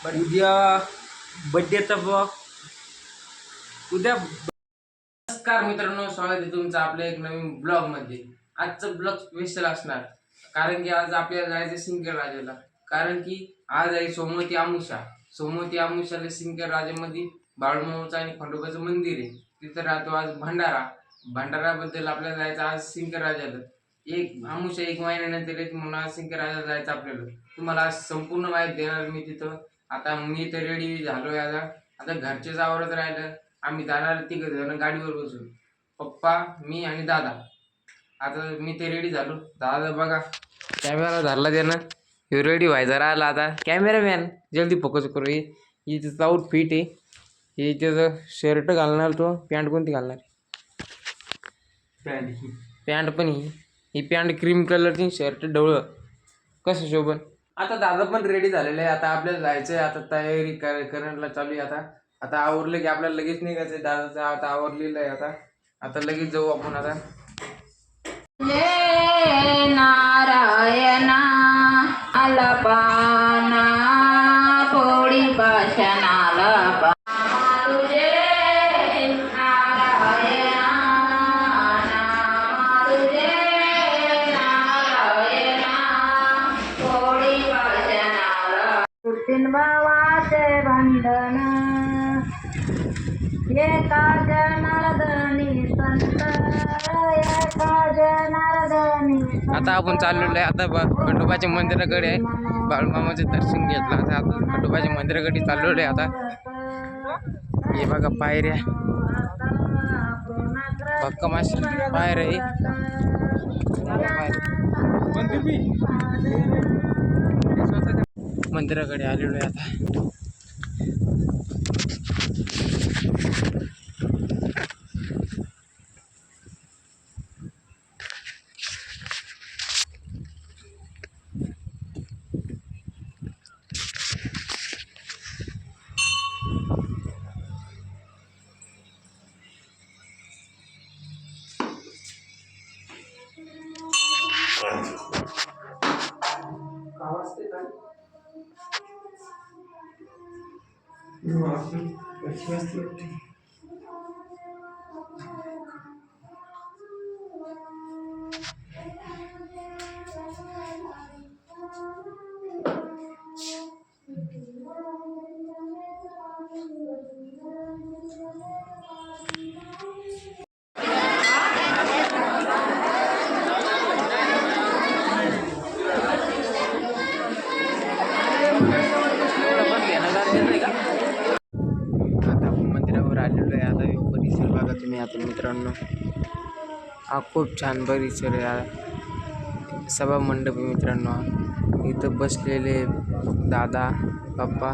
उद्या बड्डेचा ब्लॉग उद्या. नमस्कार मित्रांनो, स्वागत आहे तुमचं आपल्या एक नवीन ब्लॉग मध्ये. आजचं ब्लॉग स्पेशल असणार कारण की आज आपल्याला जायचं सिंगर राजाला. कारण की आज आहे सोमवती अमावस्या. सोमवती अमावस्याला सिंगर राजामध्ये बाळूमामाचं आणि खंडोबाचं मंदिर आहे. तिथं राहतो आज भंडाराबद्दल आपल्याला जायचं आज सिंगर राजाला. एक अमावस्या एक महिन्यानंतर येते म्हणून आज सिंगर राजाला जायचं आपल्याला. तुम्हाला आज संपूर्ण माहिती देणार मी तिथं. आता मी तर रेडी झालोय. आता घरचेच आवरत राहिलं. आम्ही जाणार तिघ जण गाडीवर बसून, पप्पा मी आणि दादा. आता मी ते रेडी झालो. दादा बघा कॅमेरा धरला त्यानं, हे रेडी व्हायचा राहिला. आता कॅमेरामॅन जल्दी फोकस करू. ही त्याचं आउटफिट आहे. हे त्याचं शर्ट घालणार, तो पॅन्ट कोणती घालणार? पॅन्ट पण ही पॅन्ट क्रीम कलरची, शर्ट डवळं. कसं शोभन. आता दादा पण रेडी झालेलं आहे. आता आपल्याला जायचं आहे. आता तयारी करायला चालू आहे. आता आवरलं की आपल्याला लगेच निघायचं आहे. दादाचं आता आवरलेलं आहे. आता लगेच जाऊ आपण. आता नारायणा अलपाना पोळी पाशनाला भावाचे बंधन एका जनार्दनी संत एका जनार्दनी. आता आपण चाललेलो आहे. आता खंडोबाच्या मंदिराकडे आहे. बाळूमामाचं दर्शन घेतलं. आता खंडोबाच्या मंदिराकडे चाललेलो आहे. आता हे बघा पायऱ्या, भक्कमाश पायऱ्या मंदिराकडे आलेलो आहे. आता मंदिरावर आलेलो आहे. आता परिसर बघा तुम्ही. आता मित्रांनो हा खूप छान परिसर आहे. सभा मंडप आहे मित्रांनो. इथं बसलेले दादा पप्पा.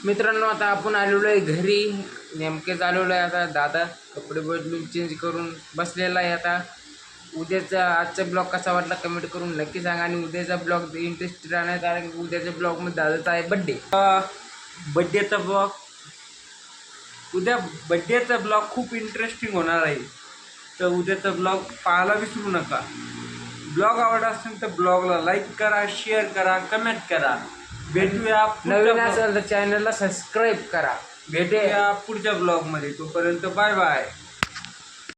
मित्रांनो आता आपण आलेलो आहे घरी. नेमकेच आलेलो आहे. आता दादा कपडे बदलून चेंज करून बसलेला आहे. आता आजचा ब्लॉग कसा वाटला कमेंट करून नक्की सांगा. आणि उद्याचा ब्लॉग इंटरेस्टेड राहणार कारण की उद्याच्या ब्लॉगमध्ये दादाचा आहे बड्डेचा ब्लॉग. उद्या बड्डेचा ब्लॉग खूप इंटरेस्टिंग होणार आहे. तर उद्याचा ब्लॉग पाहायला विसरू नका. ब्लॉग आवडला असेल तर ब्लॉगला लाईक करा, शेअर करा, कमेंट करा. भेटूया. नवीन असेल तर चॅनलला सबस्क्राईब करा. भेटूया पुढच्या ब्लॉगमध्ये. तोपर्यंत बाय बाय.